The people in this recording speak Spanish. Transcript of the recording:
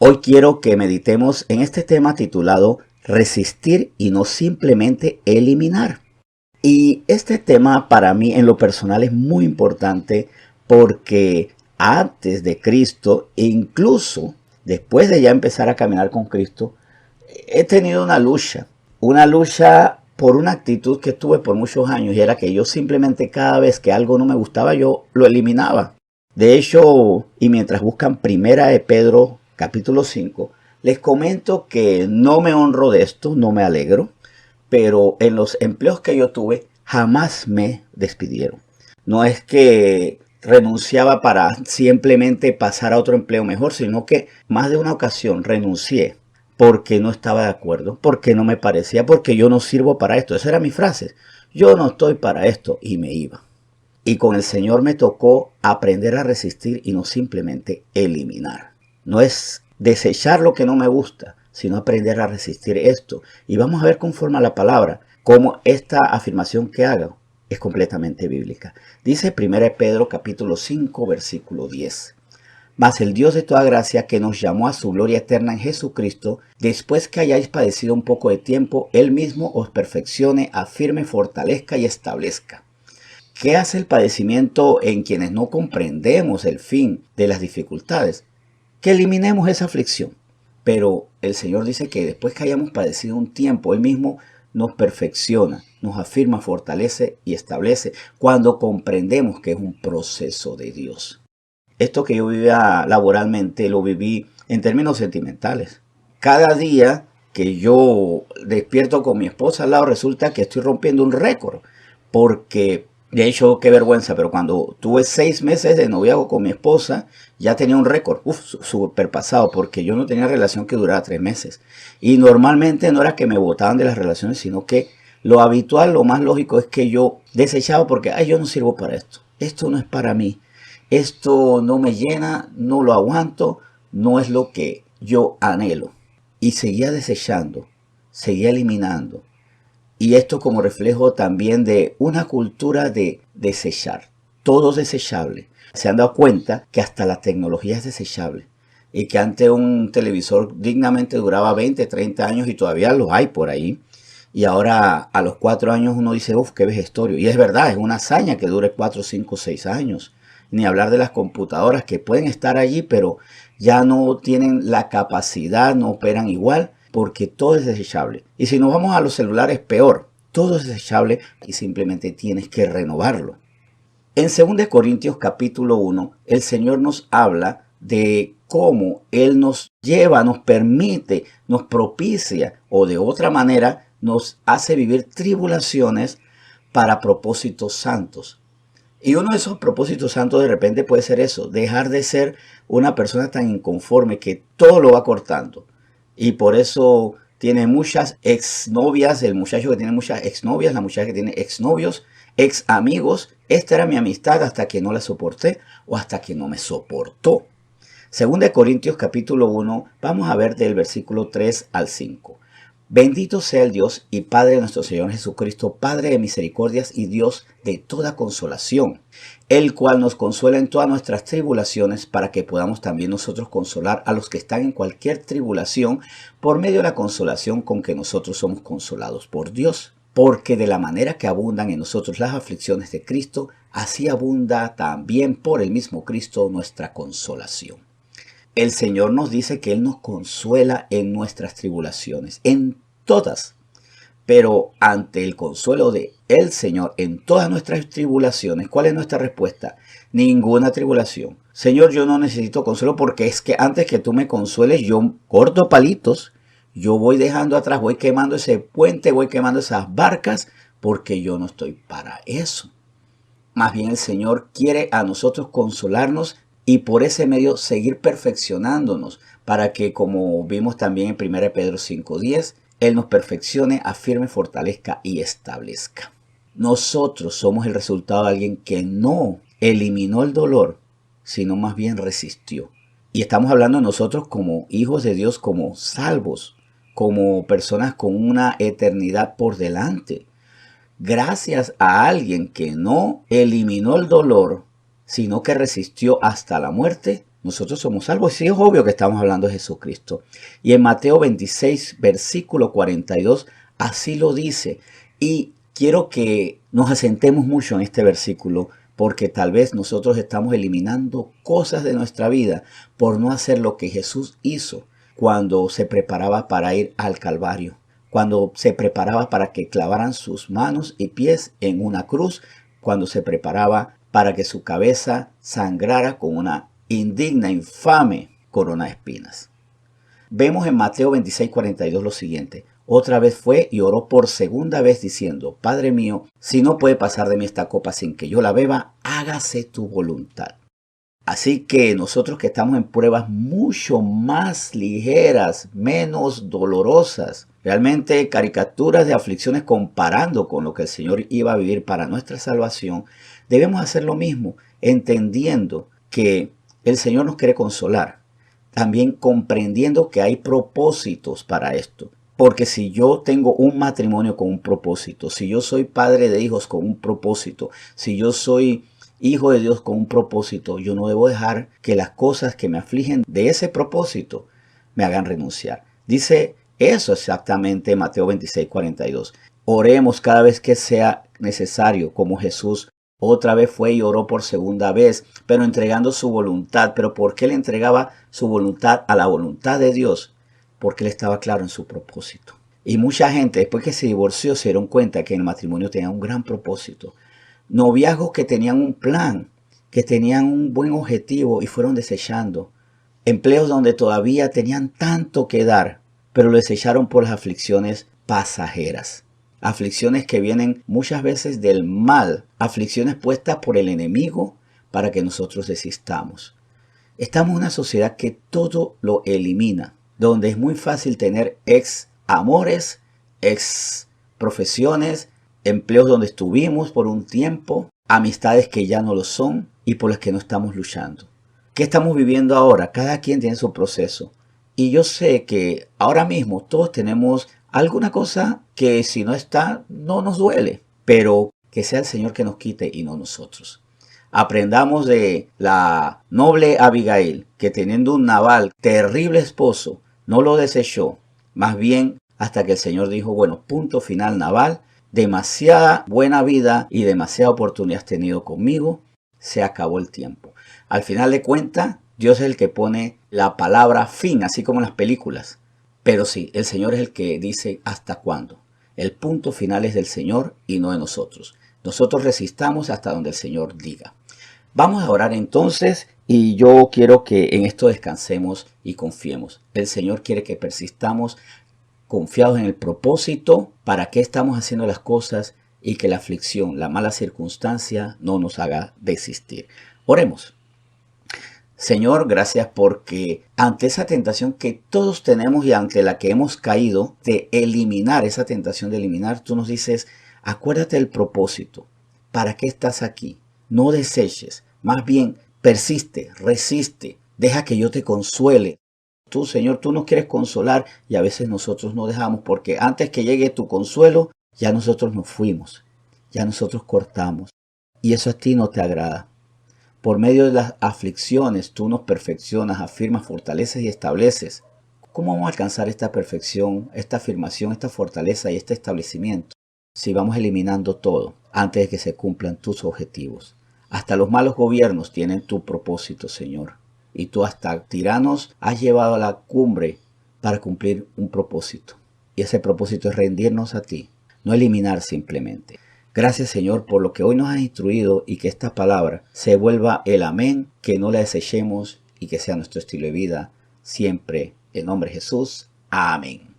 Hoy quiero que meditemos en este tema titulado Resistir y no simplemente eliminar. Y este tema para mí en lo personal es muy importante porque antes de Cristo, e incluso después de ya empezar a caminar con Cristo, he tenido una lucha por una actitud que tuve por muchos años, y era que yo simplemente cada vez que algo no me gustaba yo lo eliminaba. De hecho, y mientras buscan Primera de Pedro capítulo 5, les comento que no me honro de esto, no me alegro, pero en los empleos que yo tuve jamás me despidieron. No es que renunciaba para simplemente pasar a otro empleo mejor, sino que más de una ocasión renuncié porque no estaba de acuerdo, porque no me parecía, porque yo no sirvo para esto. Esa era mi frase. Yo no estoy para esto, y me iba. Y con el Señor me tocó aprender a resistir y no simplemente eliminar. No es desechar lo que no me gusta, sino aprender a resistir esto. Y vamos a ver conforme a la palabra cómo esta afirmación que hago es completamente bíblica. Dice 1 Pedro capítulo 5 versículo 10. Mas el Dios de toda gracia, que nos llamó a su gloria eterna en Jesucristo, después que hayáis padecido un poco de tiempo, Él mismo os perfeccione, afirme, fortalezca y establezca. ¿Qué hace el padecimiento en quienes no comprendemos el fin de las dificultades? Que eliminemos esa aflicción. Pero el Señor dice que después que hayamos padecido un tiempo, Él mismo nos perfecciona, nos afirma, fortalece y establece cuando comprendemos que es un proceso de Dios. Esto que yo vivía laboralmente lo viví en términos sentimentales. Cada día que yo despierto con mi esposa al lado resulta que estoy rompiendo un récord, porque de hecho, qué vergüenza, pero cuando tuve 6 meses de noviazgo con mi esposa, ya tenía un récord, superpasado, porque yo no tenía relación que durara 3 meses. Y normalmente no era que me botaban de las relaciones, sino que lo habitual, lo más lógico es que yo desechaba porque, yo no sirvo para esto. Esto no es para mí. Esto no me llena, no lo aguanto, no es lo que yo anhelo. Y seguía desechando, seguía eliminando. Y esto como reflejo también de una cultura de desechar. Todo es desechable. Se han dado cuenta que hasta la tecnología es desechable. Y que antes un televisor dignamente duraba 20, 30 años y todavía los hay por ahí. Y ahora a los 4 años uno dice, qué vejestorio. Y es verdad, es una hazaña que dure 4, 5, 6 años. Ni hablar de las computadoras que pueden estar allí, pero ya no tienen la capacidad, no operan igual, porque todo es desechable. Y si nos vamos a los celulares, peor. Todo es desechable y simplemente tienes que renovarlo. En 2 Corintios capítulo 1, el Señor nos habla de cómo Él nos lleva, nos permite, nos propicia o de otra manera nos hace vivir tribulaciones para propósitos santos. Y uno de esos propósitos santos de repente puede ser eso, dejar de ser una persona tan inconforme que todo lo va cortando. Y por eso tiene muchas exnovias, el muchacho que tiene muchas exnovias, la muchacha que tiene exnovios, ex amigos. Esta era mi amistad hasta que no la soporté o hasta que no me soportó. 2 Corintios capítulo 1, vamos a ver del versículo 3 al 5. Bendito sea el Dios y Padre de nuestro Señor Jesucristo, Padre de misericordias y Dios de toda consolación, el cual nos consuela en todas nuestras tribulaciones, para que podamos también nosotros consolar a los que están en cualquier tribulación, por medio de la consolación con que nosotros somos consolados por Dios. Porque de la manera que abundan en nosotros las aflicciones de Cristo, así abunda también por el mismo Cristo nuestra consolación. El Señor nos dice que Él nos consuela en nuestras tribulaciones, en todas. Pero ante el consuelo de el Señor en todas nuestras tribulaciones, ¿cuál es nuestra respuesta? Ninguna tribulación. Señor, yo no necesito consuelo, porque es que antes que tú me consueles, yo corto palitos, yo voy dejando atrás, voy quemando ese puente, voy quemando esas barcas, porque yo no estoy para eso. Más bien el Señor quiere a nosotros consolarnos y por ese medio seguir perfeccionándonos, para que, como vimos también en 1 Pedro 5:10, Él nos perfeccione, afirme, fortalezca y establezca. Nosotros somos el resultado de alguien que no eliminó el dolor, sino más bien resistió. Y estamos hablando de nosotros como hijos de Dios, como salvos, como personas con una eternidad por delante. Gracias a alguien que no eliminó el dolor, sino que resistió hasta la muerte, nosotros somos salvos. Sí, es obvio que estamos hablando de Jesucristo. Y en Mateo 26, versículo 42, así lo dice. Y quiero que nos asentemos mucho en este versículo, porque tal vez nosotros estamos eliminando cosas de nuestra vida por no hacer lo que Jesús hizo cuando se preparaba para ir al Calvario, cuando se preparaba para que clavaran sus manos y pies en una cruz, cuando se preparaba para que su cabeza sangrara con una indigna, infame corona de espinas. Vemos en Mateo 26:42 lo siguiente. Otra vez fue y oró por segunda vez diciendo, Padre mío, si no puede pasar de mí esta copa sin que yo la beba, hágase tu voluntad. Así que nosotros que estamos en pruebas mucho más ligeras, menos dolorosas, realmente caricaturas de aflicciones comparando con lo que el Señor iba a vivir para nuestra salvación, debemos hacer lo mismo, entendiendo que el Señor nos quiere consolar, también comprendiendo que hay propósitos para esto. Porque si yo tengo un matrimonio con un propósito, si yo soy padre de hijos con un propósito, si yo soy hijo de Dios con un propósito, yo no debo dejar que las cosas que me afligen de ese propósito me hagan renunciar. Dice eso exactamente Mateo 26:42. Oremos cada vez que sea necesario, como Jesús otra vez fue y oró por segunda vez, pero entregando su voluntad. ¿Pero por qué le entregaba su voluntad a la voluntad de Dios? Porque él estaba claro en su propósito. Y mucha gente, después que se divorció, se dieron cuenta que el matrimonio tenía un gran propósito. Noviazgos que tenían un plan, que tenían un buen objetivo y fueron desechando. Empleos donde todavía tenían tanto que dar, pero lo desecharon por las aflicciones pasajeras. Aflicciones que vienen muchas veces del mal, aflicciones puestas por el enemigo para que nosotros desistamos. Estamos en una sociedad que todo lo elimina, donde es muy fácil tener ex amores, ex profesiones, empleos donde estuvimos por un tiempo, amistades que ya no lo son y por las que no estamos luchando. ¿Qué estamos viviendo ahora? Cada quien tiene su proceso. Y yo sé que ahora mismo todos tenemos alguna cosa que si no está, no nos duele, pero que sea el Señor que nos quite y no nosotros. Aprendamos de la noble Abigail, que teniendo un Nabal, terrible esposo, no lo desechó. Más bien, hasta que el Señor dijo, bueno, punto final, Nabal, demasiada buena vida y demasiada oportunidad has tenido conmigo, se acabó el tiempo. Al final de cuentas, Dios es el que pone la palabra fin, así como en las películas. Pero sí, el Señor es el que dice hasta cuándo. El punto final es del Señor y no de nosotros. Nosotros resistamos hasta donde el Señor diga. Vamos a orar entonces y yo quiero que en esto descansemos y confiemos. El Señor quiere que persistamos confiados en el propósito, para qué estamos haciendo las cosas y que la aflicción, la mala circunstancia no nos haga desistir. Oremos. Señor, gracias porque ante esa tentación que todos tenemos y ante la que hemos caído, de eliminar esa tentación de eliminar, tú nos dices, acuérdate del propósito. ¿Para qué estás aquí? No deseches, más bien persiste, resiste, deja que yo te consuele. Tú, Señor, tú nos quieres consolar y a veces nosotros no dejamos porque antes que llegue tu consuelo, ya nosotros nos fuimos, ya nosotros cortamos y eso a ti no te agrada. Por medio de las aflicciones tú nos perfeccionas, afirmas, fortaleces y estableces. ¿Cómo vamos a alcanzar esta perfección, esta afirmación, esta fortaleza y este establecimiento si vamos eliminando todo antes de que se cumplan tus objetivos? Hasta los malos gobiernos tienen tu propósito, Señor. Y tú hasta tiranos has llevado a la cumbre para cumplir un propósito. Y ese propósito es rendirnos a ti, no eliminar simplemente. Gracias, Señor, por lo que hoy nos has instruido y que esta palabra se vuelva el amén, que no la desechemos y que sea nuestro estilo de vida siempre. En nombre de Jesús. Amén.